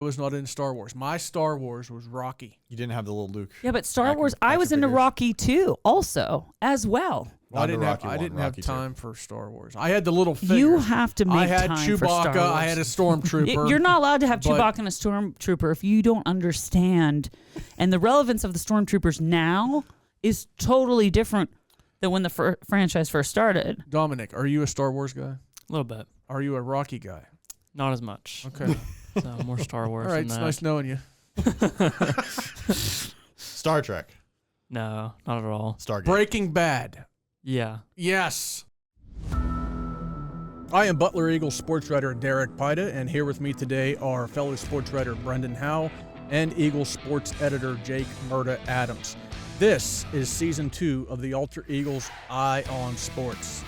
was not in Star Wars. My Star Wars was Rocky. You didn't have the little Luke. Yeah, but Star Wars, I was into Rocky too, also, as well. Well, I didn't have time for Star Wars. I had the little figures. You have to make I had time Chewbacca. for Star Wars. I had a stormtrooper. You're not allowed to have Chewbacca and a stormtrooper if you don't understand. And the relevance of the stormtroopers now is totally different than when the franchise first started. Dominic, are you a Star Wars guy? A little bit. Are you a Rocky guy? Not as much. Okay. So more Star Wars. All right, than it's that. nice knowing you. Star Trek. No, not at all. Stargate. Breaking Bad. Yeah. Yes. I am Butler Eagle Sports writer Derek Pyda, and here with me today are fellow sports writer Brendan Howe and Eagle Sports editor Jake Merda Adams. This is Season 2 of the Alter Eagles Eye on Sports.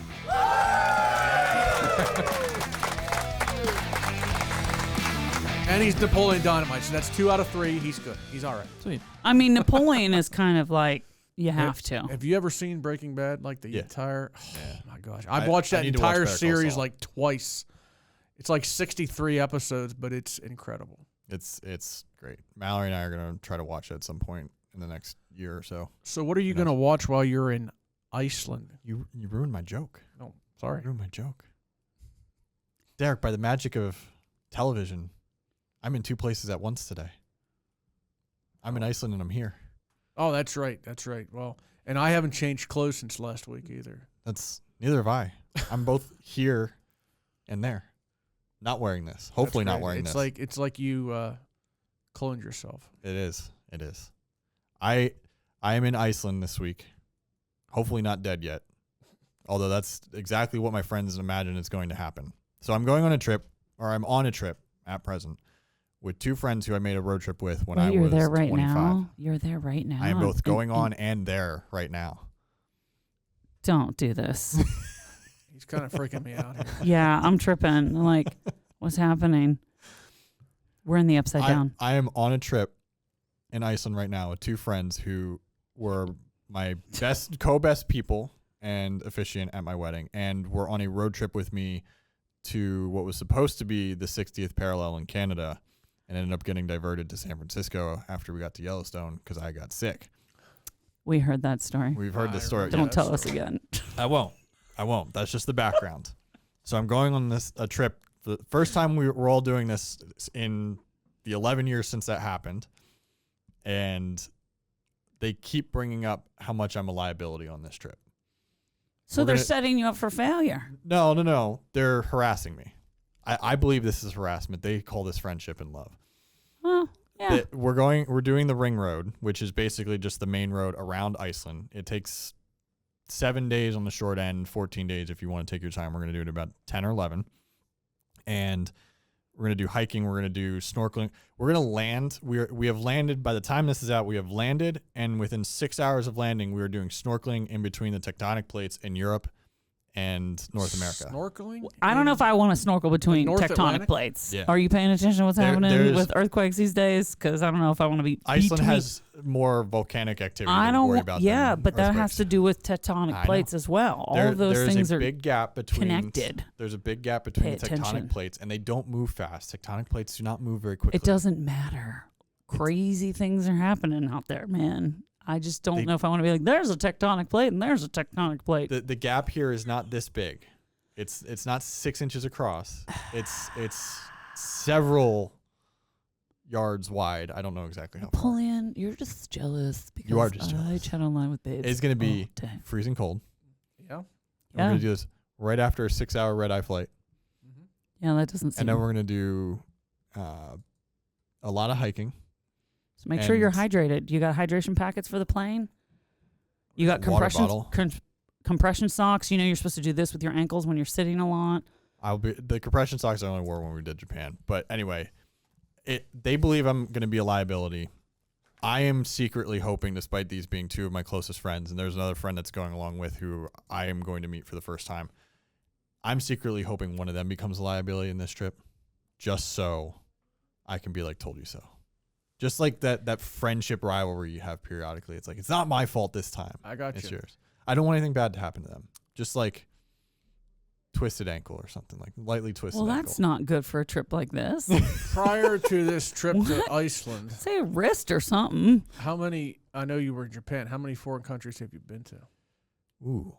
And he's Napoleon Dynamite, so that's 2 out of 3. He's good. He's all right. Sweet. I mean, Napoleon is kind of like, you have to. Have you ever seen Breaking Bad? Like the entire... Oh, my gosh. I've I watched that need to watch entire Better Call series Saul. like twice. It's like 63 episodes, but it's incredible. It's great. Mallory and I are going to try to watch it at some point in the next year or so. So what are you going to watch while you're in Iceland? You ruined my joke. Oh, sorry. You ruined my joke. Derek, by the magic of television, I'm in 2 places at once today. I'm in Iceland and I'm here. Oh, that's right. That's right. Well, and I haven't changed clothes since last week either. Neither have I. I'm both here and there. Not wearing this. Hopefully not wearing this. It's like you cloned yourself. It is. It is. I am in Iceland this week. Hopefully not dead yet. Although that's exactly what my friends imagine is going to happen. So I'm going on a trip, or I'm on a trip at present, with 2 friends who I made a road trip with when I was 25. You're there right now. You're there right now. I am both going on and there right now. Don't do this. He's kind of freaking me out here. Yeah, I'm tripping. Like, what's happening? We're in the upside down. I am on a trip in Iceland right now with 2 friends who were my best people and officiant at my wedding, and were on a road trip with me to what was supposed to be the 60th parallel in Canada, and ended up getting diverted to San Francisco after we got to Yellowstone because I got sick. We heard that story. We've heard this story. Don't tell us again. I won't. That's just the background. So I'm going on a trip. The first time we're all doing this in the 11 years since that happened. And they keep bringing up how much I'm a liability on this trip. So they're setting you up for failure. No. They're harassing me. I believe this is harassment. They call this friendship and love. Well, yeah. We're doing the ring road, which is basically just the main road around Iceland. It takes 7 days on the short end, 14 days if you want to take your time. We're going to do it about 10 or 11. And we're going to do hiking. We're going to do snorkeling. We're going to land. We have landed. By the time this is out, we have landed. And within 6 hours of landing, we are doing snorkeling in between the tectonic plates in Europe and North America. Snorkeling? I don't know if I want to snorkel between North tectonic Atlantic? plates. Yeah. Are you paying attention to what's happening with earthquakes these days? Because I don't know if I want to be Iceland has more volcanic activity. I to don't worry about. Yeah, but that earthquakes. has to do with tectonic plates as well. All of those things are connected. There's a big gap between the tectonic plates, and they don't move fast. Tectonic plates do not move very quickly. It doesn't matter. Crazy things are happening out there, man. I just don't know if I want to be like, there's a tectonic plate and there's a tectonic plate. The gap here is not this big. It's not 6 inches across. It's several yards wide. I don't know exactly how far. Napoleon, you're just jealous because You are just jealous. I chat online with babes. It's going to be freezing cold. Yeah. We're going to do this right after a 6-hour red-eye flight. Yeah, that doesn't seem... And then we're going to do a lot of hiking. So make sure you're hydrated. You got hydration packets for the plane? You got compression socks. You know you're supposed to do this with your ankles when you're sitting a lot. The compression socks I only wore when we did Japan. But anyway, they believe I'm going to be a liability. I am secretly hoping, despite these being 2 of my closest friends, and there's another friend that's going along with who I am going to meet for the first time. I'm secretly hoping one of them becomes a liability in this trip, just so I can be like, told you so. Just like that friendship rivalry you have periodically. It's like, it's not my fault this time. I got you. It's yours. I don't want anything bad to happen to them. Just like, twisted ankle or something, like lightly twisted Well, ankle. that's not good for a trip like this. Prior to this trip to What? Iceland, Say a wrist or something. how many? I know you were in Japan. How many foreign countries have you been to? Ooh.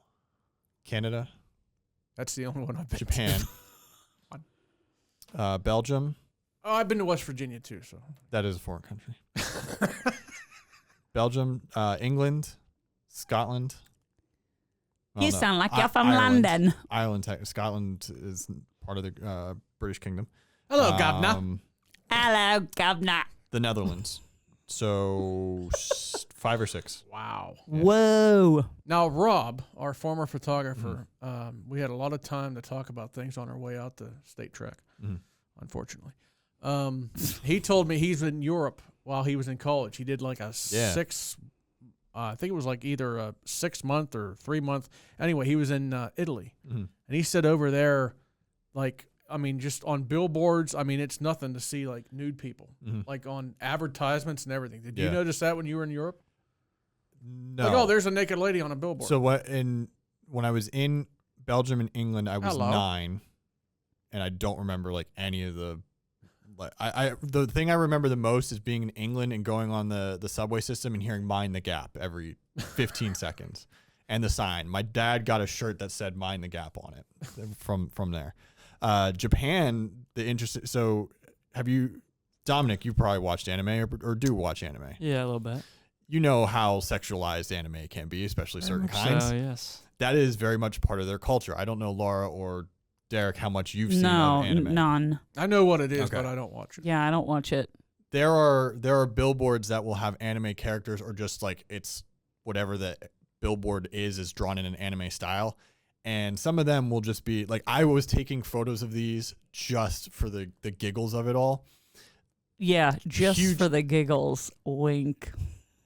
Canada, That's the only one I've been Japan, to. Belgium. Oh, I've been to West Virginia too. So That is a foreign country. Belgium, England, Scotland. Well, You no, sound like you're from Ireland. London. Ireland, Scotland is part of the British Kingdom. hello, Governor. Hello, governor. The Netherlands. So 5 or 6. Wow. Whoa. Now, Rob, our former photographer, we had a lot of time to talk about things on our way out the state track, unfortunately. He told me he's in Europe while he was in college. He did like a 6, I think it was like either a 6-month or 3-month. Anyway, he was in Italy. And he said over there, like, I mean, just on billboards, I mean, it's nothing to see like nude people, like on advertisements and everything. Did you notice that when you were in Europe? No. Like, oh, there's a naked lady on a billboard. So when I was in Belgium and England, I was 9, and I don't remember like any of the. Like the thing I remember the most is being in England and going on the subway system and hearing "Mind the Gap" every 15 seconds, and the sign. My dad got a shirt that said "Mind the Gap" on it from there. Japan, the interesting. So have you, Dominic? You probably watched anime or do watch anime. Yeah, a little bit. You know how sexualized anime can be, especially certain kinds. So, yes. That is very much part of their culture. I don't know, Laura or Derek, how much you've seen No, of anime. none. I know what it is, Okay. but I don't watch it. Yeah, I don't watch it. There are billboards that will have anime characters, or just like it's whatever the billboard is drawn in an anime style. And some of them will just be like, I was taking photos of these just for the giggles of it all. Yeah, just Huge- for the giggles. Wink.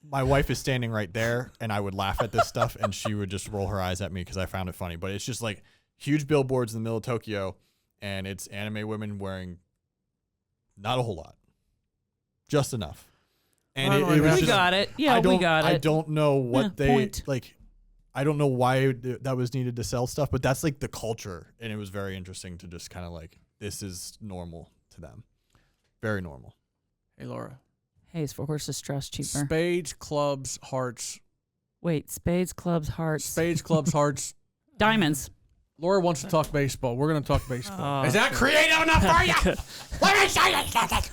My wife is standing right there, and I would laugh at this stuff, and she would just roll her eyes at me because I found it funny. But it's just like huge billboards in the middle of Tokyo, and it's anime women wearing not a whole lot, just enough. And Well, it was We just, got it. Yeah, we got it. I don't know what Yeah, they point. like. I don't know why that was needed to sell stuff, but that's like the culture, and it was very interesting to just kind of like, this is normal to them, very normal. Hey, Laura. Hayes for horses trust cheaper. Spades, clubs, hearts. Wait, spades, clubs, hearts, Spades, clubs, hearts. diamonds. Laura wants to talk baseball. We're going to talk baseball. Oh, Is that creative enough for you? Let me say it.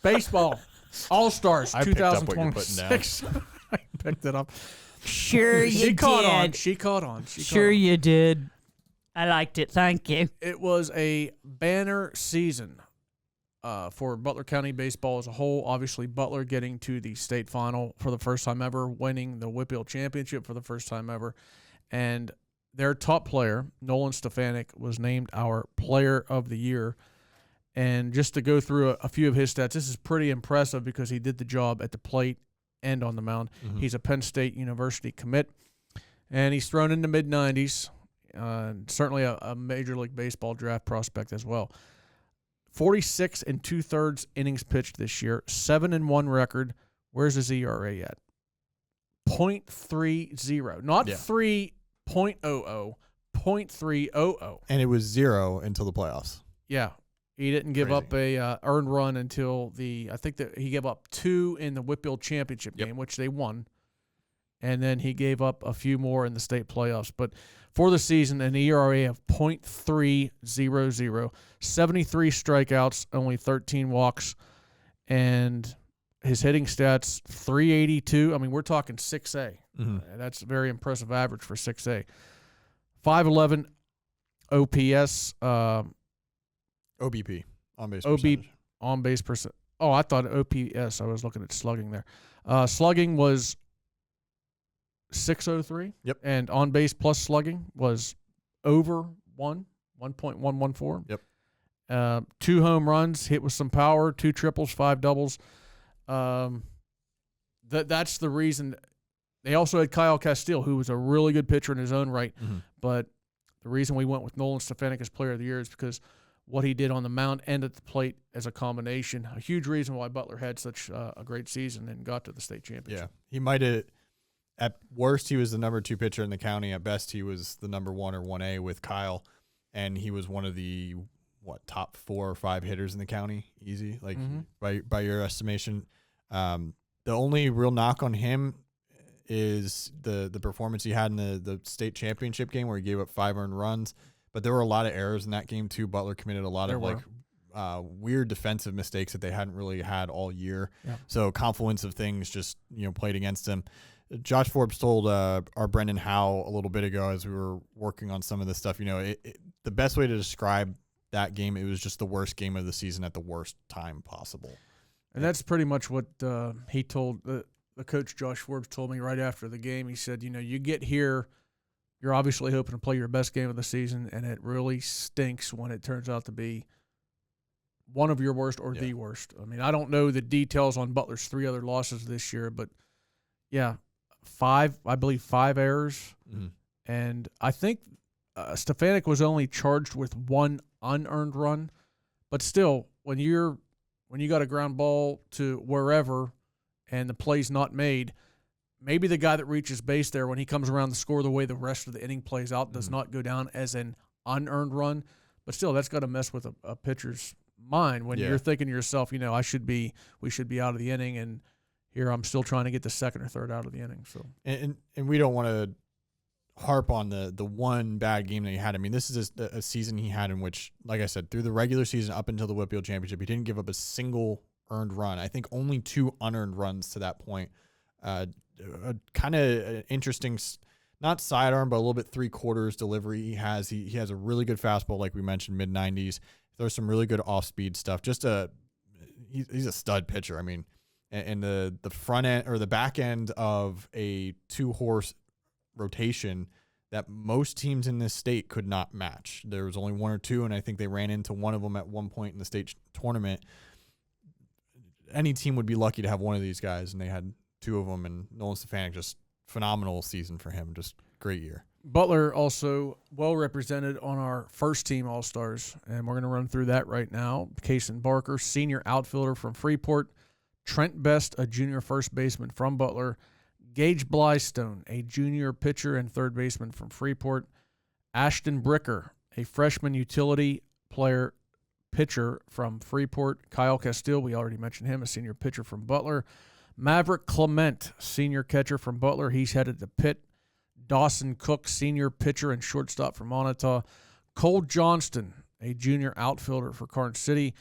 Baseball. All-Stars I picked up what you're putting down. 2026. I picked it up. Sure you She caught on. did. She caught on. Sure you did. I liked it. Thank you. It was a banner season for Butler County baseball as a whole. Obviously, Butler getting to the state final for the first time ever, winning the WPIAL championship for the first time ever. And their top player, Nolan Stefanik, was named our player of the year. And just to go through a few of his stats, this is pretty impressive because he did the job at the plate and on the mound. He's a Penn State University commit, and he's thrown in the mid-90s. Certainly a Major League Baseball draft prospect as well. 46 2/3 innings pitched this year, 7-1 record. Where's his ERA at? 0.30, not 3.00, 0.300. And it was 0 until the playoffs. Yeah. He didn't give Crazy. up a earned run until I think that he gave up 2 in the WPIAL championship game, which they won. And then he gave up a few more in the state playoffs. But for the season, an ERA of 0.300, 73 strikeouts, only 13 walks. And his hitting stats, 382. I mean, we're talking 6A. That's a very impressive average for 6A. 511 OPS. OBP, on base OB percentage. on base percent. Oh, I thought OPS. I was looking at slugging there. Slugging was 603. Yep. And on base plus slugging was over 1.114. Yep. 2 home runs, hit with some power, 2 triples, 5 doubles. That's the reason. They also had Kyle Castile, who was a really good pitcher in his own right. But the reason we went with Nolan Stefanik as player of the year is because what he did on the mound and at the plate as a combination. A huge reason why Butler had such a great season and got to the state championship. Yeah. He might have, at worst, he was the number 2 pitcher in the county. At best, he was the number 1 or 1A with Kyle. and he was one of the top 4 or 5 hitters in the county, easy, like by your estimation. The only real knock on him is the performance he had in the state championship game where he gave up 5 earned runs. But there were a lot of errors in that game too. Butler committed a lot of weird defensive mistakes that they hadn't really had all year. Yeah. So confluence of things just played against him. Josh Forbes told our Brendan Howe a little bit ago as we were working on some of this stuff. The best way to describe that game, it was just the worst game of the season at the worst time possible. And that's pretty much what he told the coach. Josh Forbes told me right after the game. He said, you get here, you're obviously hoping to play your best game of the season, and it really stinks when it turns out to be one of your worst or the worst. I mean, I don't know the details on Butler's 3 other losses this year, but yeah, 5 errors. Mm-hmm. And I think Stefanik was only charged with 1 unearned run, but still, when you got a ground ball to wherever and the play's not made, maybe the guy that reaches base there when he comes around to score the way the rest of the inning plays out does not go down as an unearned run. But still, that's got to mess with a pitcher's mind when you're thinking to yourself, we should be out of the inning, and here I'm still trying to get the second or third out of the inning. So and we don't want to harp on the one bad game that he had. I mean, this is a season he had in which, like I said, through the regular season up until the WPIAL championship, he didn't give up a single earned run. I think only 2 unearned runs to that point. Kind of interesting, not sidearm, but a little bit 3/4 delivery he has. He has a really good fastball, like we mentioned, mid-90s. There's some really good off-speed stuff. He's a stud pitcher. I mean, and the front end or the back end of a 2-horse rotation that most teams in this state could not match. There was only 1 or 2, and I think they ran into one of them at one point in the state tournament. Any team would be lucky to have one of these guys, and they had 2 of them, and Nolan Stefanik, just phenomenal season for him. Just great year. Butler also well represented on our first team All-Stars, and we're going to run through that right now. Kason Barker, senior outfielder from Freeport. Trent Best, a junior first baseman from Butler. Gage Blystone, a junior pitcher and third baseman from Freeport. Ashton Bricker, a freshman utility player pitcher from Freeport. Kyle Castile, we already mentioned him, a senior pitcher from Butler. Maverick Clement, senior catcher from Butler. He's headed to Pitt. Dawson Cook, senior pitcher and shortstop from Montauk. Cole Johnston, a junior outfielder for Karnes City.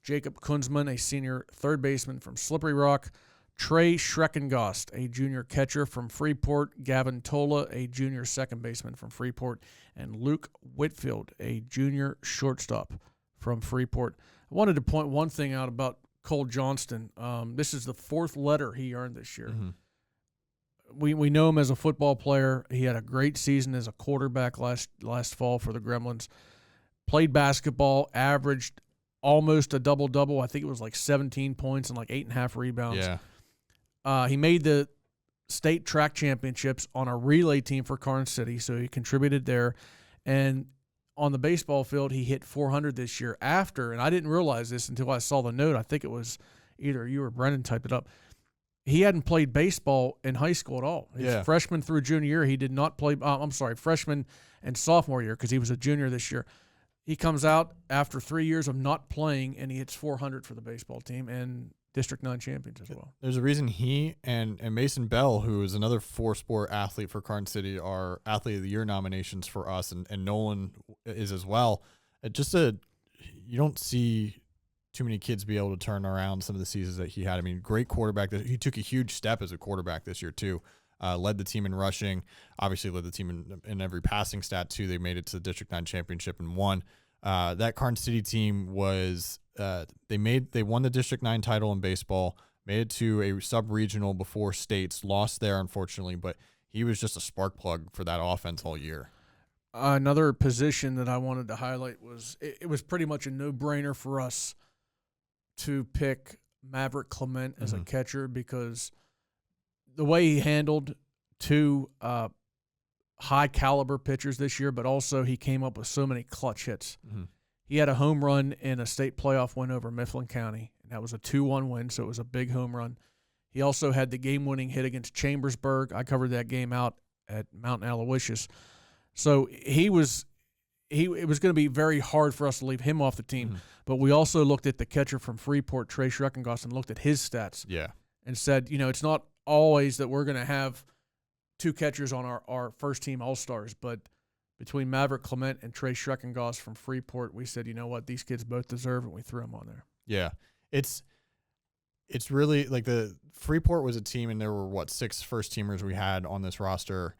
Jacob Kunzman, a senior third baseman from Slippery Rock. Trey Schreckengost, a junior catcher from Freeport. Gavin Tola, a junior second baseman from Freeport. And Luke Whitfield, a junior shortstop from Freeport. I wanted to point one thing out about Cole Johnston. This is the 4th letter he earned this year. Mm-hmm. We know him as a football player. He had a great season as a quarterback last fall for the Gremlins. Played basketball, averaged almost a double-double. I think it was like 17 points and like 8.5 rebounds. Yeah. He made the state track championships on a relay team for Karnes City, so he contributed there. And on the baseball field, he hit 400 this year after, and I didn't realize this until I saw the note. I think it was either you or Brendan typed it up. He hadn't played baseball in high school at all. His freshman through junior year, he did not play. Freshman and sophomore year, because he was a junior this year. He comes out after 3 years of not playing, and he hits 400 for the baseball team and District 9 champions as well. There's a reason he and Mason Bell, who is another 4-sport athlete for Karnes City, are Athlete of the Year nominations for us, and Nolan is as well. You don't see too many kids be able to turn around some of the seasons that he had. I mean, great quarterback. He took a huge step as a quarterback this year too. Led the team in rushing, obviously led the team in every passing stat too. They made it to the District 9 championship and won. That Karnes City team was they won the District 9 title in baseball, made it to a sub-regional before states, lost there unfortunately, but he was just a spark plug for that offense all year. Another position that I wanted to highlight was it was pretty much a no-brainer for us to pick Maverick Clement as a catcher, because the way he handled 2 high-caliber pitchers this year, but also he came up with so many clutch hits. Mm-hmm. He had a home run in a state playoff win over Mifflin County, and that was a 2-1 win, so it was a big home run. He also had the game-winning hit against Chambersburg. I covered that game out at Mount Aloysius. So he was it was going to be very hard for us to leave him off the team. But we also looked at the catcher from Freeport, Trey Schreckengoss, and looked at his stats. Yeah. And said, it's not always that we're going to have two catchers on our first team All-Stars, but between Maverick Clement and Trey Schreckengoss from Freeport, we said, you know what, these kids both deserve it, and we threw them on there. Yeah. It's really like the Freeport was a team, and there were 6 first-teamers we had on this roster.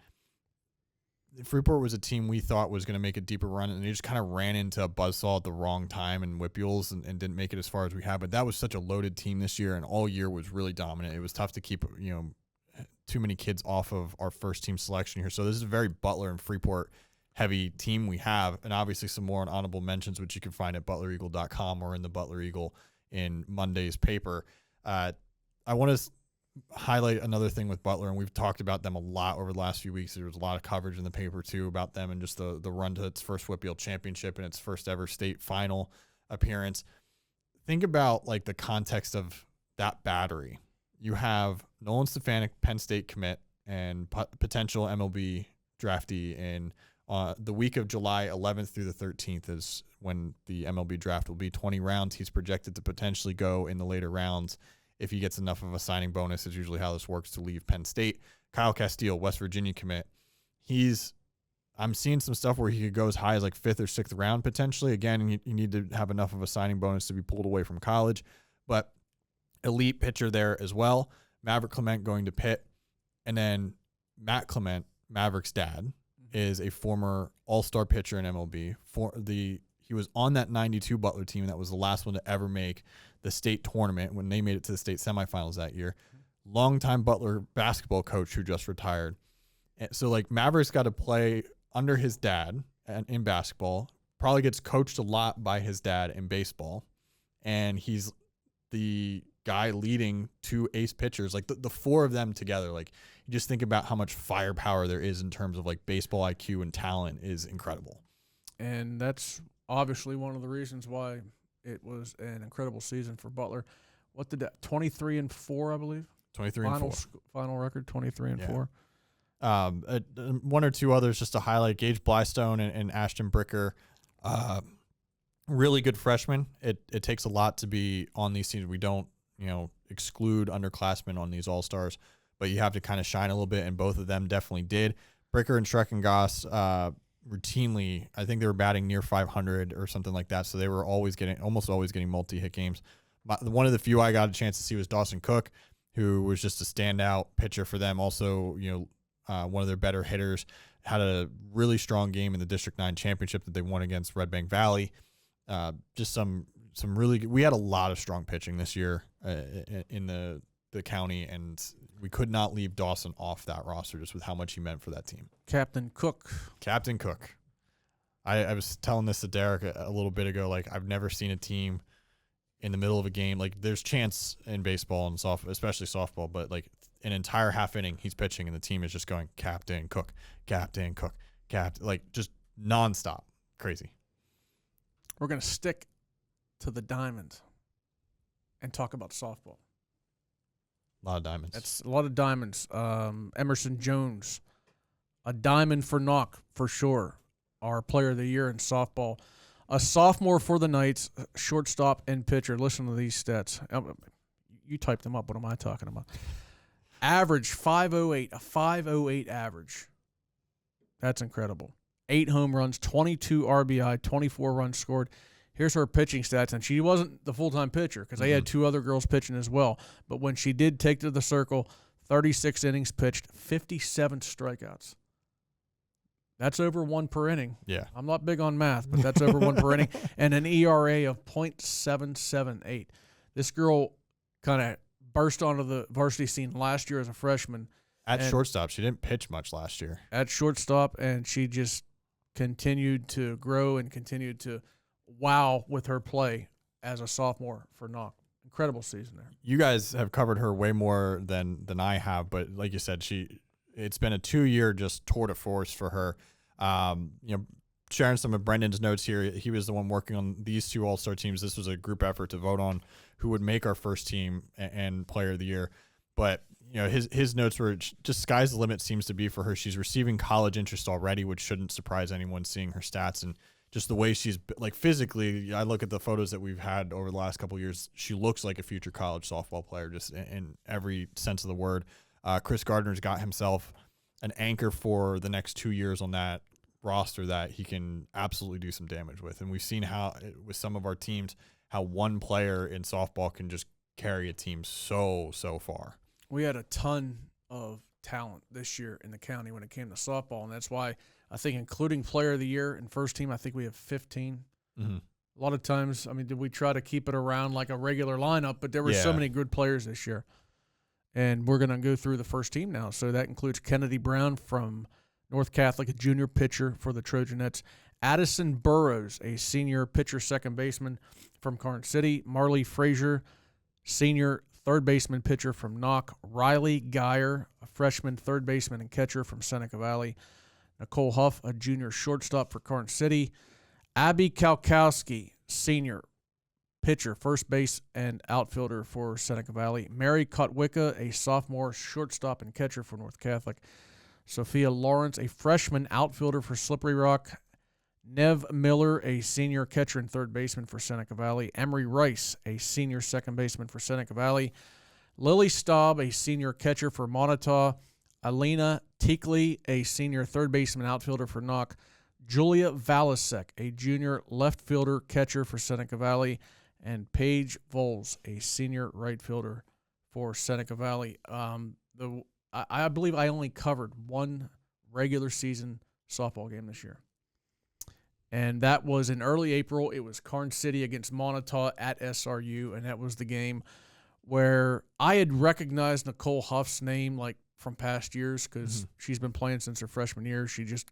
Freeport was a team we thought was going to make a deeper run, and they just kind of ran into a buzzsaw at the wrong time in WPIALs and didn't make it as far as we had. But that was such a loaded team this year, and all year was really dominant. It was tough to keep too many kids off of our first team selection here. So this is a very Butler and Freeport heavy team we have, and obviously some more honorable mentions, which you can find at butlereagle.com or in the Butler Eagle in Monday's paper. I want to highlight another thing with Butler, and we've talked about them a lot over the last few weeks. There was a lot of coverage in the paper too about them and just the run to its first WPIAL championship and its first ever state final appearance. Think about like the context of that battery. You have Nolan Stefanik, Penn State commit, and potential MLB draftee in the week of July 11th through the 13th is when the MLB draft will be 20 rounds. He's projected to potentially go in the later rounds if he gets enough of a signing bonus, is usually how this works, to leave Penn State. Kyle Castile, West Virginia commit. I'm seeing some stuff where he could go as high as like 5th or 6th round potentially. Again, you need to have enough of a signing bonus to be pulled away from college. But elite pitcher there as well. Maverick Clement going to Pitt. And then Matt Clement, Maverick's dad, is a former all-star pitcher in MLB. He was on that 92 Butler team, and that was the last one to ever make the state tournament when they made it to the state semifinals that year. Longtime Butler basketball coach who just retired. And so, like, Maverick's got to play under his dad in basketball, probably gets coached a lot by his dad in baseball, and he's the guy leading 2 ace pitchers. Like, the 4 of them together, like, you just think about how much firepower there is in terms of, like, baseball IQ and talent is incredible. And that's obviously one of the reasons why it was an incredible season for Butler. What did that, 23-4, I believe? 23-4. Final record, 23-4. One or two others just to highlight: Gage Blystone and Ashton Bricker. Really good freshmen. It takes a lot to be on these teams. We don't, exclude underclassmen on these all-stars, but you have to kind of shine a little bit, and both of them definitely did. Bricker and Schreckengoss, routinely, I think they were batting near 500 or something like that. So they were almost always getting multi-hit games. One of the few I got a chance to see was Dawson Cook, who was just a standout pitcher for them. Also, one of their better hitters, had a really strong game in the District 9 championship that they won against Red Bank Valley. Just some really good, we had a lot of strong pitching this year in the county, and we could not leave Dawson off that roster just with how much he meant for that team. Captain Cook. I was telling this to Derek a little bit ago. Like, I've never seen a team in the middle of a game. Like, there's chance in baseball and especially softball, but like an entire half inning he's pitching and the team is just going Captain Cook, like just nonstop. Crazy. We're going to stick to the diamond and talk about softball. A lot of diamonds. That's a lot of diamonds. Emerson Jones, a diamond for Knock for sure. Our player of the year in softball. A sophomore for the Knights, shortstop and pitcher. Listen to these stats. You typed them up. What am I talking about? Average 5.08, a 5.08 average. That's incredible. 8 home runs, 22 RBI, 24 runs scored. Here's her pitching stats, and she wasn't the full-time pitcher because they had 2 other girls pitching as well. But when she did take to the circle, 36 innings pitched, 57 strikeouts. That's over 1 per inning. Yeah. I'm not big on math, but that's over 1 per inning. And an ERA of .778. This girl kind of burst onto the varsity scene last year as a freshman. At shortstop. She didn't pitch much last year. At shortstop, and she just continued to grow and continued to wow with her play as a sophomore for Knock. Incredible season there. You guys have covered her way more than I have, but like you said, it's been a 2-year just tour de force for her. Sharing some of Brendan's notes here, he was the one working on these 2 all-star teams. This was a group effort to vote on who would make our first team and player of the year. But his notes were just sky's the limit seems to be for her. She's receiving college interest already, which shouldn't surprise anyone seeing her stats. And just the way she's like physically. I look at the photos that we've had over the last couple of years. She looks like a future college softball player, just in every sense of the word. Chris Gardner's got himself an anchor for the next 2 years on that roster that he can absolutely do some damage with. And we've seen how with some of our teams, how one player in softball can just carry a team so far. We had a ton of talent this year in the county when it came to softball, and that's why I think, including player of the year and first team, I think we have 15. Mm-hmm. A lot of times, I mean, did we try to keep it around like a regular lineup, but there were so many good players this year. And we're going to go through the first team now. So that includes Kennedy Brown from North Catholic, a junior pitcher for the Trojanettes. Addison Burrows, a senior pitcher, second baseman from Carn City. Marley Frazier, senior third baseman pitcher from Knock. Riley Geyer, a freshman third baseman and catcher from Seneca Valley. Nicole Huff, a junior shortstop for Carn City. Abby Kalkowski, senior pitcher, first base and outfielder for Seneca Valley. Mary Kotwicka, a sophomore shortstop and catcher for North Catholic. Sophia Lawrence, a freshman outfielder for Slippery Rock. Nev Miller, a senior catcher and third baseman for Seneca Valley. Emery Rice, a senior second baseman for Seneca Valley. Lily Staub, a senior catcher for Montauk. Alina Teakley, a senior third baseman outfielder for Knock. Julia Valasek, a junior left fielder catcher for Seneca Valley. And Paige Voles, a senior right fielder for Seneca Valley. I believe I only covered one regular season softball game this year. And that was in early April. It was Carn City against Montauk at SRU, and that was the game where I had recognized Nicole Huff's name like from past years because she's been playing since her freshman year. She just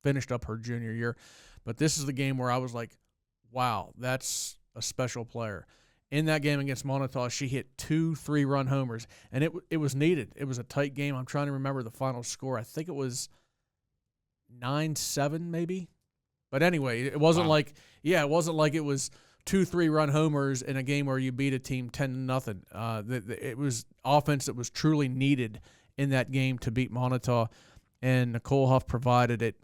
finished up her junior year. But this is the game where I was like, wow, that's a special player. In that game against Montauk, she hit 2 3-run homers, and it was needed. It was a tight game. I'm trying to remember the final score. I think it was 9-7 maybe. But anyway, it wasn't it wasn't like it was 2 3-run homers in a game where you beat a team 10-0. It was offense that was truly needed in that game to beat Montauk, and Nicole Huff provided it.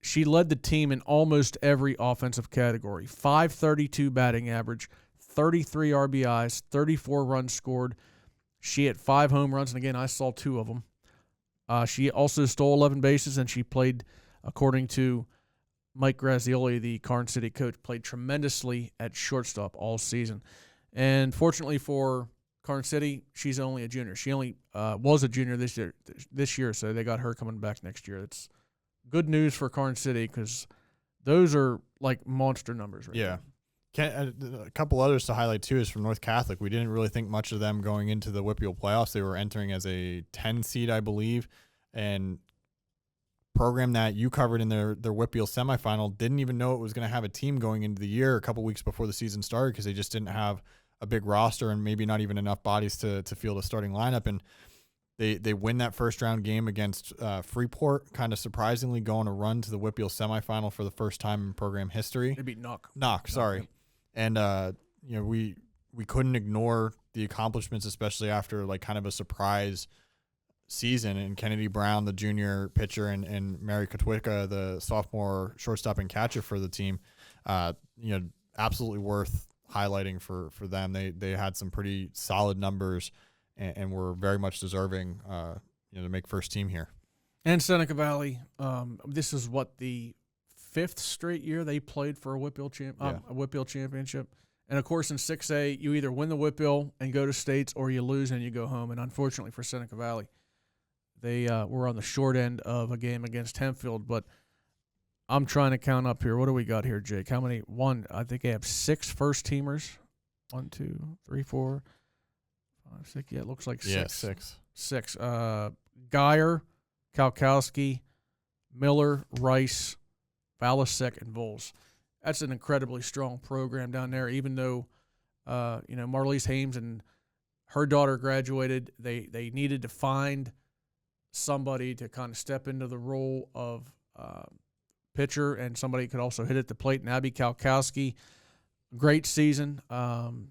She led the team in almost every offensive category. 532 batting average, 33 RBIs, 34 runs scored. She hit 5 home runs, and again, I saw 2 of them. She also stole 11 bases, and she played, according to Mike Grazioli, the Carn City coach, played tremendously at shortstop all season. And fortunately for Carn City, she's only a junior. She only was a junior this year, so they got her coming back next year. It's good news for Carn City because those are like monster numbers right now. A couple others to highlight, too, is from North Catholic. We didn't really think much of them going into the WPIAL playoffs. They were entering as a 10 seed, I believe, and program that you covered in their WPIAL semifinal didn't even know it was going to have a team going into the year a couple weeks before the season started because they just didn't have a big roster and maybe not even enough bodies to field a starting lineup. And they win that first round game against Freeport, kind of surprisingly going to run to the WPIAL semifinal for the first time in program history. They beat Knock. Sorry. Yep. And we couldn't ignore the accomplishments, especially after like kind of a surprise season. And Kennedy Brown, the junior pitcher, and Mary Kotwicka, the sophomore shortstop and catcher for the team, absolutely worth highlighting for them. They had some pretty solid numbers and were very much deserving to make first team here. And Seneca Valley, this is what the 5th straight year they played for a WPIAL championship. And, of course, in 6A, you either win the WPIAL and go to states or you lose and you go home. And, unfortunately, for Seneca Valley, they were on the short end of a game against Hempfield. But I'm trying to count up here. What do we got here, Jake? How many? I think they have 6 first-teamers. 1, 2, 3, 4, 5, 6. Yeah, it looks like 6. Yeah, 6. 6. Geyer, Kalkowski, Miller, Rice, Valasek, and Voles. That's an incredibly strong program down there. Even though, Marlise Hames and her daughter graduated, they needed to find somebody to kind of step into the role of pitcher, and somebody could also hit at the plate. And Abby Kalkowski, great season, and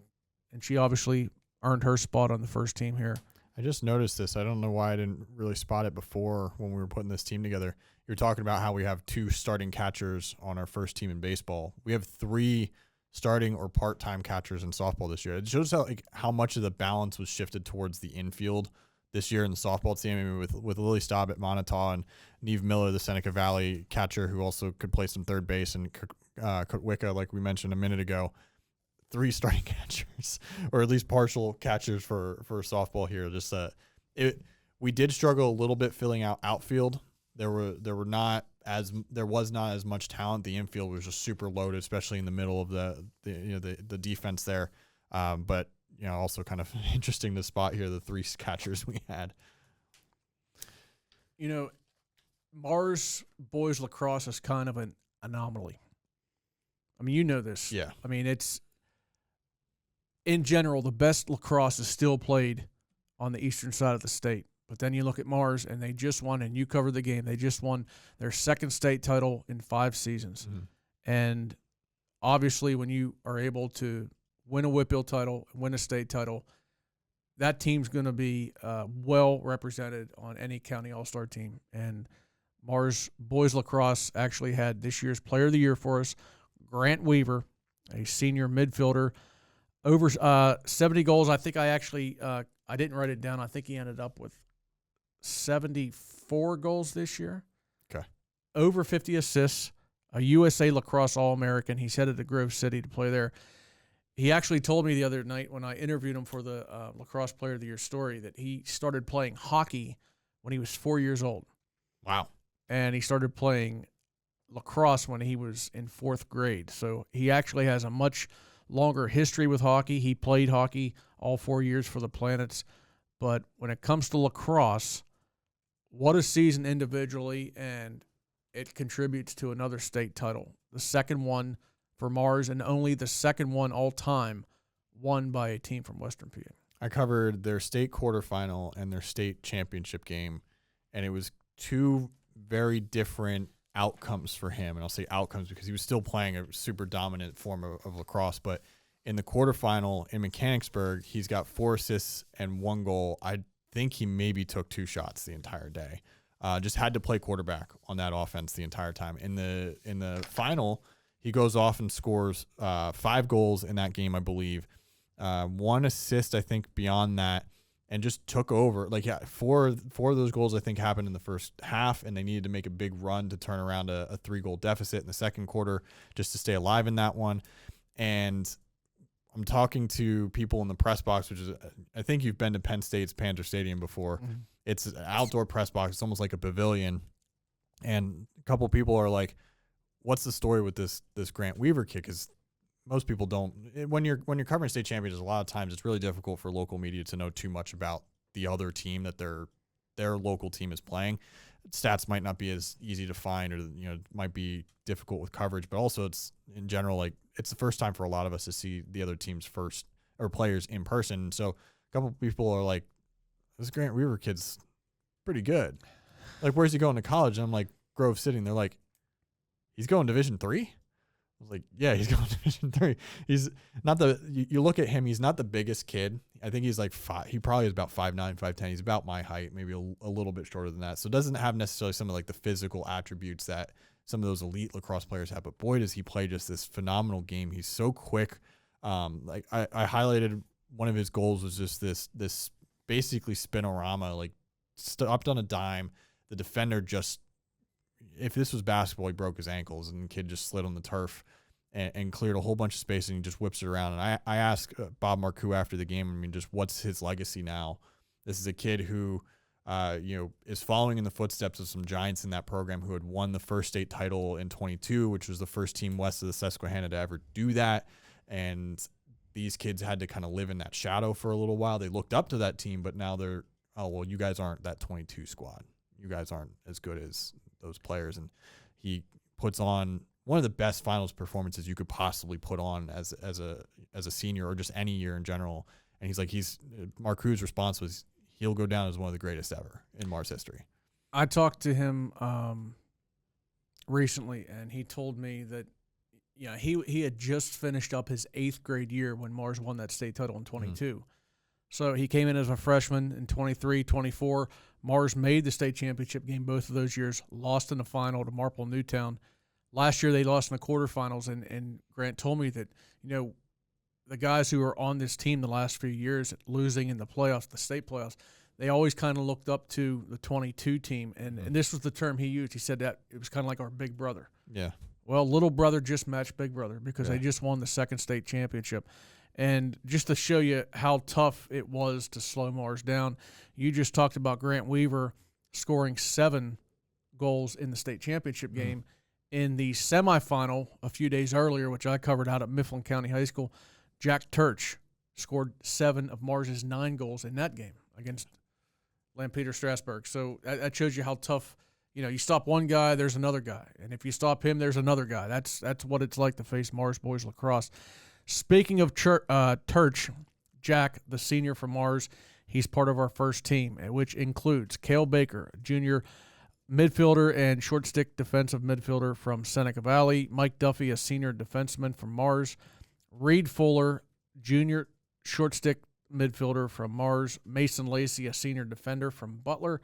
she obviously earned her spot on the first team here. I just noticed this. I don't know why I didn't really spot it before when we were putting this team together. You're talking about how we have 2 starting catchers on our first team in baseball. We have 3 starting or part-time catchers in softball this year. It shows how much of the balance was shifted towards the infield this year in the softball team. I mean, with Lily Staub at Montauk and Neve Miller, the Seneca Valley catcher, who also could play some third base, and Wicca, like we mentioned a minute ago. 3 starting catchers, or at least partial catchers for softball here. Just we did struggle a little bit filling out outfield. There was not as much talent. The infield was just super loaded, especially in the middle of the defense there. But also kind of interesting to spot here the 3 catchers we had. Mars boys lacrosse is kind of an anomaly. I mean, you know this. Yeah. I mean, it's in general the best lacrosse is still played on the eastern side of the state. But then you look at Mars, and they just won, and you covered the game. They just won their 2nd state title in 5 seasons. Mm-hmm. And obviously, when you are able to win a WPIAL title, win a state title, that team's going to be well represented on any county all-star team. And Mars boys lacrosse actually had this year's Player of the Year for us, Grant Weaver, a senior midfielder, over 70 goals. I think I didn't write it down. I think he ended up with 74 goals this year. Okay. Over 50 assists, a USA Lacrosse All-American. He's headed to Grove City to play there. He actually told me the other night when I interviewed him for the Lacrosse Player of the Year story that he started playing hockey when he was 4 years old. Wow. And he started playing lacrosse when he was in 4th grade. So he actually has a much longer history with hockey. He played hockey all 4 years for the Planets. But when it comes to lacrosse, what a season individually, and it contributes to another state title. The 2nd one for Mars, and only the 2nd one all time won by a team from Western PA. I covered their state quarterfinal and their state championship game, and it was 2 very different outcomes for him. And I'll say outcomes because he was still playing a super dominant form of lacrosse. But in the quarterfinal in Mechanicsburg, he's got 4 assists and 1 goal. I think he maybe took 2 shots the entire day. Just had to play quarterback on that offense the entire time. In the final, he goes off and scores 5 goals in that game, I believe. 1 assist, I think, beyond that, and just took over. Like, yeah, four of those goals, I think, happened in the first half, and they needed to make a big run to turn around a 3-goal deficit in the second quarter just to stay alive in that one. And I'm talking to people in the press box, which is, I think you've been to Penn State's Panther Stadium before. Mm-hmm. It's an outdoor press box. It's almost like a pavilion. And a couple people are like, what's the story with this Grant Weaver kid? Because most people don't. When you're covering state champions, a lot of times it's really difficult for local media to know too much about the other team that their local team is playing. Stats might not be as easy to find, or might be difficult with coverage. But also, it's in general, like, it's the first time for a lot of us to see the other team's first or players in person. So a couple of people are like, this Grant Weaver kid's pretty good. Like, where's he going to college? And I'm like, Grove City. And they're like, he's going Division III? I was like, yeah, he's going Division III. He's not you look at him, he's not the biggest kid. I think he's like 5. He probably is about 5'9", 5'10". He's about my height, maybe a little bit shorter than that. So doesn't have necessarily some of like the physical attributes that some of those elite lacrosse players have. But boy, does he play just this phenomenal game. He's so quick. Like I highlighted one of his goals was just this basically spinorama, like stopped on a dime. The defender just, if this was basketball, he broke his ankles, and the kid just slid on the turf and cleared a whole bunch of space, and he just whips it around. And I asked Bob Marcoux after the game, I mean, just what's his legacy now? This is a kid who, is following in the footsteps of some giants in that program who had won the first state title in 22, which was the first team west of the Susquehanna to ever do that. And these kids had to kind of live in that shadow for a little while. They looked up to that team, but now they're, oh, well, you guys aren't that 22 squad. You guys aren't as good as those players. And he puts on one of the best finals performances you could possibly put on as a senior, or just any year in general. And he's like, Marcoux's response was, he'll go down as one of the greatest ever in Mars history. I talked to him recently, and he told me that he had just finished up his 8th grade year when Mars won that state title in 22. So he came in as a freshman in 23, 24. Mars made the state championship game both of those years, lost in the final to Marple Newtown. Last year they lost in the quarterfinals, and Grant told me that, the guys who are on this team the last few years losing in the playoffs, the state playoffs, they always kind of looked up to the 22 team. And this was the term he used. He said that it was kind of like our big brother. Yeah. Well, little brother just matched big brother because they just won the second state championship. And just to show you how tough it was to slow Mars down, you just talked about Grant Weaver scoring 7 goals in the state championship game. In the semifinal a few days earlier, which I covered out at Mifflin County High School, Jack Turch scored 7 of Mars's 9 goals in that game against Lampeter Strasburg. So that shows you how tough. You stop one guy, there's another guy, and if you stop him, there's another guy. That's what it's like to face Mars boys lacrosse. Speaking of Turch, Jack, the senior from Mars, he's part of our first team, which includes Cale Baker, junior midfielder and short stick defensive midfielder from Seneca Valley, Mike Duffy, a senior defenseman from Mars, Reed Fuller, junior short stick midfielder from Mars, Mason Lacey, a senior defender from Butler,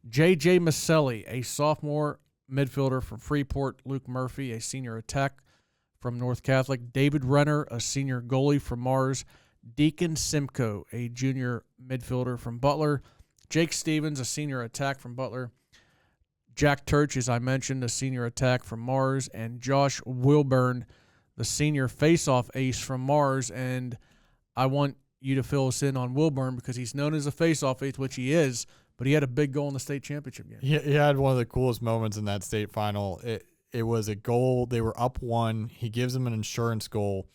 J.J. Maselli, a sophomore midfielder from Freeport, Luke Murphy, a senior attack from North Catholic, David Renner, a senior goalie from Mars, Deacon Simcoe, a junior midfielder from Butler, Jake Stevens, a senior attack from Butler, Jack Turch, as I mentioned, a senior attack from Mars, and Josh Wilburn, the senior face-off ace from Mars. And I want you to fill us in on Wilburn because he's known as a face-off ace, which he is, but he had a big goal in the state championship game. He had one of the coolest moments in that state final. It was a goal. They were up 1. He gives them an insurance goal,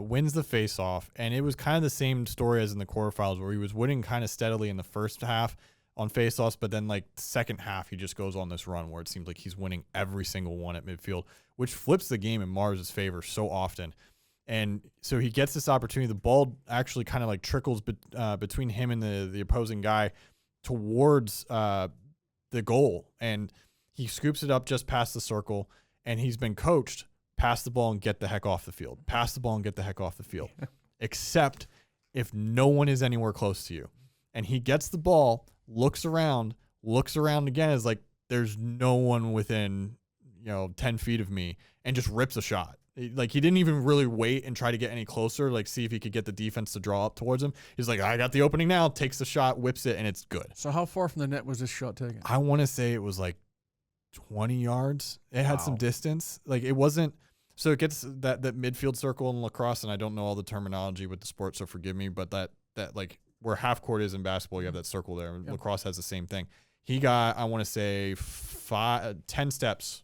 wins the face-off, and it was kind of the same story as in the quarterfinals where he was winning kind of steadily in the first half on face-offs, but then like the second half he just goes on this run where it seems like he's winning every single one at midfield, which flips the game in Mars's favor so often. And so he gets this opportunity. The ball actually kind of like trickles between him and the opposing guy towards the goal, and he scoops it up just past the circle, and he's been coached, pass the ball and get the heck off the field. Pass the ball and get the heck off the field. Except if no one is anywhere close to you. And he gets the ball, looks around again, is like, there's no one within, 10 feet of me, and just rips a shot. Like, he didn't even really wait and try to get any closer, like see if he could get the defense to draw up towards him. He's like, I got the opening now, takes the shot, whips it, and it's good. So how far from the net was this shot taken? I want to say it was like 20 yards. It had some distance. Like, it wasn't. So it gets that midfield circle in lacrosse, and I don't know all the terminology with the sport, so forgive me, but that like where half court is in basketball, you have that circle there. Yep. Lacrosse has the same thing. He got, I want to say 10 steps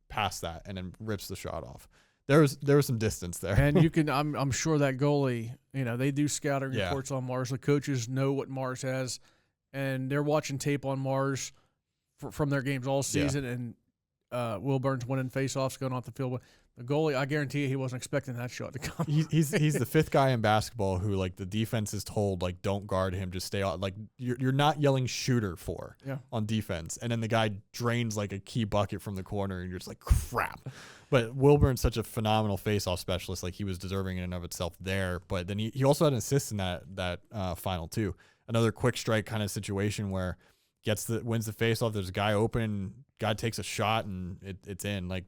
past that and then rips the shot off. There was some distance there. And you can, I'm sure that goalie, they do scouting reports on Mars. The coaches know what Mars has, and they're watching tape on Mars from their games all season. And Wilburn's winning face-offs, going off the field. The goalie, I guarantee you, he wasn't expecting that shot to come. He's the fifth guy in basketball who, like, the defense is told, like, don't guard him, just stay out. Like, you're not yelling shooter on defense, and then the guy drains like a key bucket from the corner, and you're just like, crap. But Wilburn's such a phenomenal face-off specialist. Like, he was deserving in and of itself there. But then he also had an assist in that final too. Another quick strike kind of situation where wins the face-off. There's a guy open, guy takes a shot, and it's in. Like,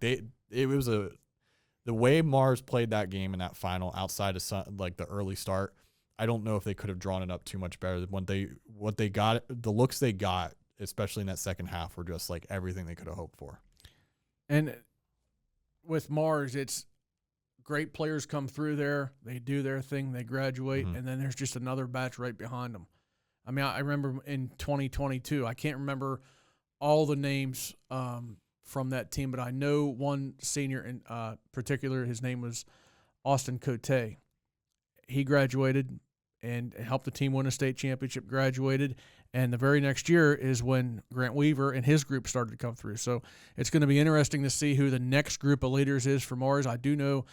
the way Mars played that game in that final, outside of the early start, I don't know if they could have drawn it up too much better. What they got, the looks they got, especially in that second half, were just like everything they could have hoped for. And with Mars, it's great players come through there, they do their thing, they graduate, and then there's just another batch right behind them. I mean, I remember in 2022, I can't remember all the names from that team, but I know one senior in particular. His name was Austin Cote. He graduated and helped the team win a state championship, graduated, and the very next year is when Grant Weaver and his group started to come through. So it's going to be interesting to see who the next group of leaders is for Mars. I do know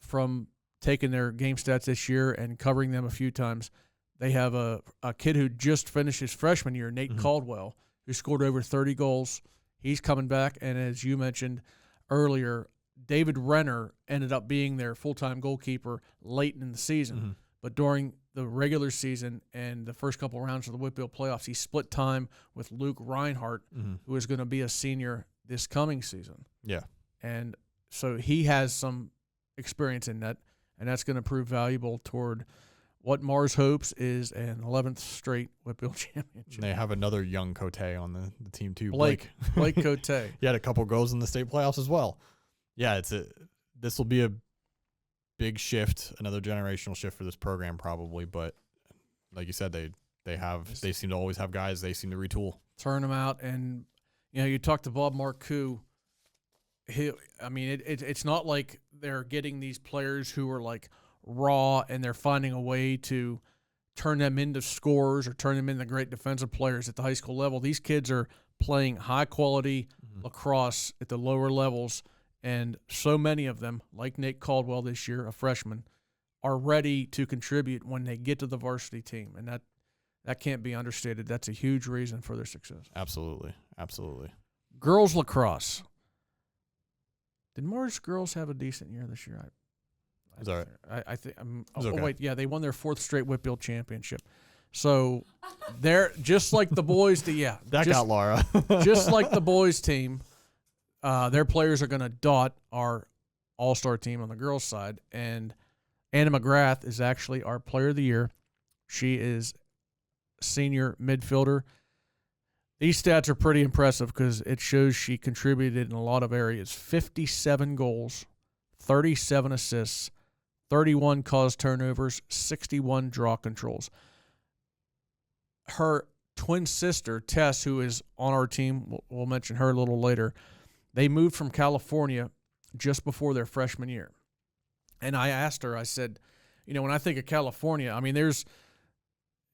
from taking their game stats this year and covering them a few times, they have a kid who just finished his freshman year, Nate Caldwell, who scored over 30 goals. He's coming back, and as you mentioned earlier, David Renner ended up being their full-time goalkeeper late in the season. But during the regular season and the first couple rounds of the WPIAL playoffs, he split time with Luke Reinhardt, who is going to be a senior this coming season. Yeah. And so he has some experience in that, and that's going to prove valuable toward what Mars hopes is an 11th straight WPIAL championship. And they have another young Cote on the team too. Blake Cote. He had a couple goals in the state playoffs as well. Yeah, this will be a big shift, another generational shift for this program probably. But like you said, they seem to always have guys. They seem to retool, turn them out, and you talk to Bob Marcoux. It's not like they're getting these players who are like raw and they're finding a way to turn them into scorers or turn them into great defensive players at the high school level. These kids are playing high quality lacrosse at the lower levels, and so many of them, like Nate Caldwell this year, a freshman, are ready to contribute when they get to the varsity team, and that can't be understated. That's a huge reason for their success. Absolutely. Girls lacrosse. Did Mars girls have a decent year this year? It's all right. I think. okay. Wait, yeah, they won their 4th straight WPIAL championship. So they're just like the boys. Got Laura. Just like the boys team, their players are going to dot our all-star team on the girls' side. And Anna McGrath is actually our player of the year. She is senior midfielder. These stats are pretty impressive because it shows she contributed in a lot of areas. 57 goals, 37 assists, 31 caused turnovers, 61 draw controls. Her twin sister, Tess, who is on our team, we'll mention her a little later, they moved from California just before their freshman year. And I asked her, I said, when I think of California,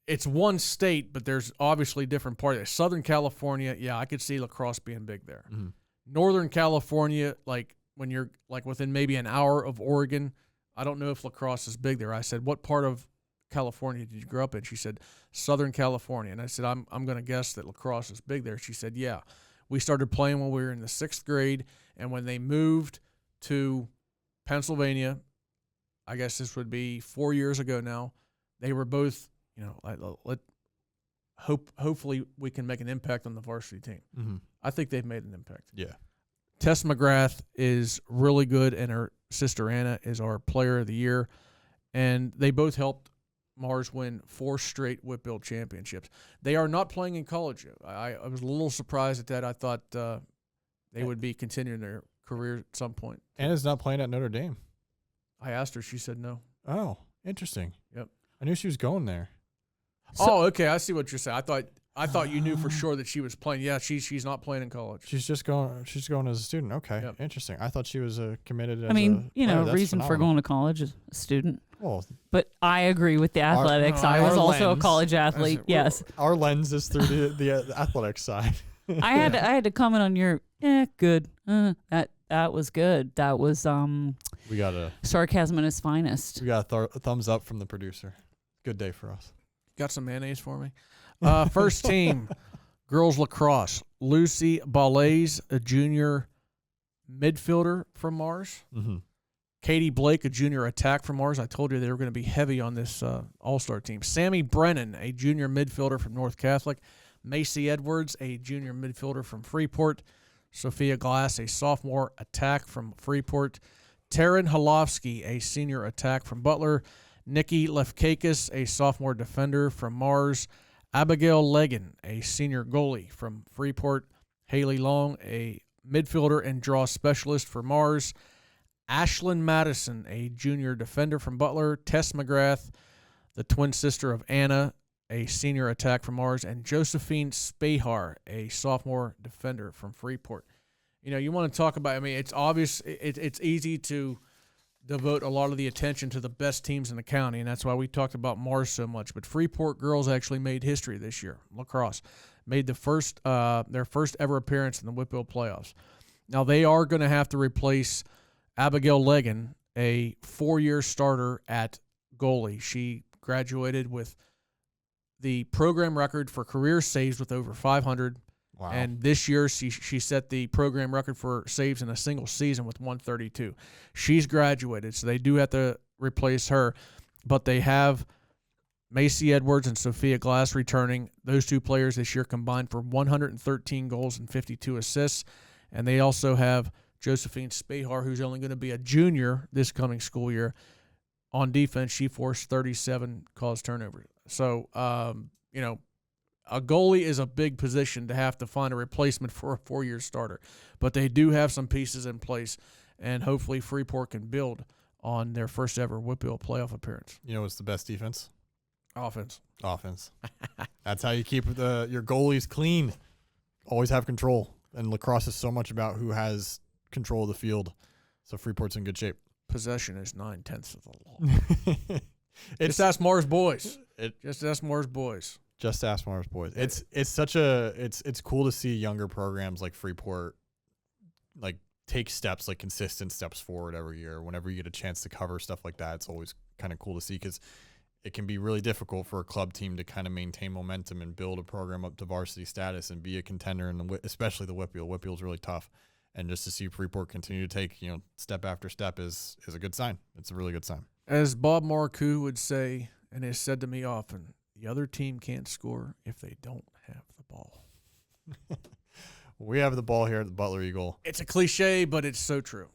it's one state, but there's obviously different parts. Southern California, I could see lacrosse being big there. Mm-hmm. Northern California, like when you're like within maybe an hour of Oregon, I don't know if lacrosse is big there. I said, what part of California did you grow up in? She said, Southern California. And I said, I'm going to guess that lacrosse is big there. She said, yeah. We started playing when we were in the 6th grade, and when they moved to Pennsylvania, I guess this would be 4 years ago now, they were both, hopefully we can make an impact on the varsity team. Mm-hmm. I think they've made an impact. Yeah. Tess McGrath is really good, and her sister Anna is our player of the year. And they both helped Mars win 4 straight WPIAL championships. They are not playing in college. I was a little surprised at that. I thought they would be continuing their career at some point. Anna's not playing at Notre Dame. I asked her. She said no. Oh, interesting. Yep. I knew she was going there. Okay. I see what you're saying. I thought you knew for sure that she was playing. Yeah, she's not playing in college. She's going as a student. Okay, Yep. Interesting. I thought she was committed. As reason for going to college as a student. Well, but I agree with the athletics. I was also a college athlete. Yes, our lens is through the athletics side. I had to comment on your good. That was good. That was we got a sarcasm at its finest. We got a thumbs up from the producer. Good day for us. Got some mayonnaise for me. First team, girls lacrosse. Lucy Balaise, a junior midfielder from Mars. Mm-hmm. Katie Blake, a junior attack from Mars. I told you they were going to be heavy on this all-star team. Sammy Brennan, a junior midfielder from North Catholic. Macy Edwards, a junior midfielder from Freeport. Sophia Glass, a sophomore attack from Freeport. Taryn Holofsky, a senior attack from Butler. Nikki Lefkakis, a sophomore defender from Mars. Abigail Legan, a senior goalie from Freeport. Haley Long, a midfielder and draw specialist for Mars. Ashlyn Madison, a junior defender from Butler. Tess McGrath, the twin sister of Anna, a senior attack from Mars. And Josephine Spahar, a sophomore defender from Freeport. You want to talk about, it's obvious, it's easy to devote a lot of the attention to the best teams in the county, and that's why we talked about Mars so much. But Freeport girls actually made history this year. Lacrosse made their first ever appearance in the WPIAL playoffs. Now they are going to have to replace Abigail Legan, a 4-year starter at goalie. She graduated with the program record for career saves with over 500. Wow. And this year, she set the program record for saves in a single season with 132. She's graduated, so they do have to replace her. But they have Macy Edwards and Sophia Glass returning. Those two players this year combined for 113 goals and 52 assists. And they also have Josephine Spahar, who's only going to be a junior this coming school year. On defense, she forced 37 caused turnovers. So, a goalie is a big position to have to find a replacement for a 4-year starter. But they do have some pieces in place, and hopefully Freeport can build on their first ever WPIAL playoff appearance. You know what's the best defense? Offense. That's how you keep your goalies clean. Always have control. And lacrosse is so much about who has control of the field. So Freeport's in good shape. Possession is 9/10 of the law. Just ask Mars boys. Just ask Mars boys. Just ask Mars boys. It's cool to see younger programs like Freeport like take steps, like consistent steps forward every year. Whenever you get a chance to cover stuff like that, it's always kind of cool to see because it can be really difficult for a club team to kind of maintain momentum and build a program up to varsity status and be a contender, especially the WPIAL. WPIAL is really tough. And just to see Freeport continue to take, step after step is a good sign. It's a really good sign. As Bob Marcoux would say, and has said to me often, the other team can't score if they don't have the ball. We have the ball here at the Butler Eagle. It's a cliche, but it's so true.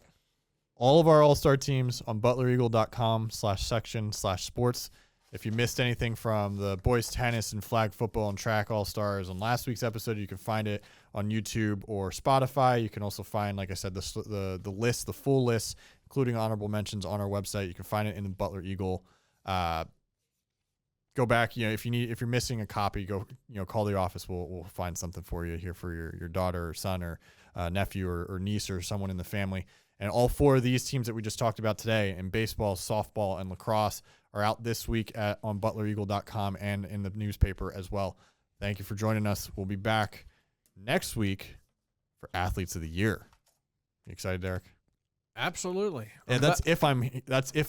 All of our all-star teams on butlereagle.com/section/sports. If you missed anything from the boys tennis and flag football and track all-stars on last week's episode, you can find it on YouTube or Spotify. You can also find, like I said, the list, the full list, including honorable mentions on our website. You can find it in the Butler Eagle. Go back, if you're missing a copy, go, call the office. We'll find something for you here for your daughter or son or nephew or niece or someone in the family. And all 4 of these teams that we just talked about today in baseball, softball, and lacrosse are out this week on butlereagle.com and in the newspaper as well. Thank you for joining us. We'll be back next week for Athletes of the Year. You excited, Derek? Absolutely. And that's if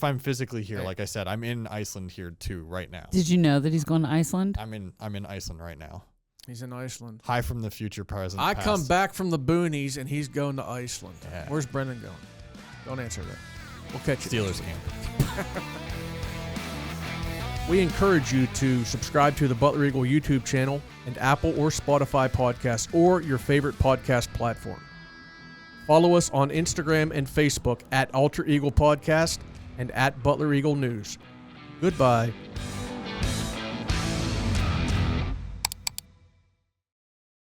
I'm physically here. Like I said, I'm in Iceland here too right now. Did you know that he's going to Iceland? I'm in Iceland right now. He's in Iceland. Hi from the future, present. I past. come back from the boonies, and he's going to Iceland. Yeah. Where's Brendan going? Don't answer that. We'll catch you. Steelers camp. We encourage you to subscribe to the Butler Eagle YouTube channel and Apple or Spotify podcasts or your favorite podcast platform. Follow us on Instagram and Facebook at Alter Eagle Podcast and at Butler Eagle News. Goodbye.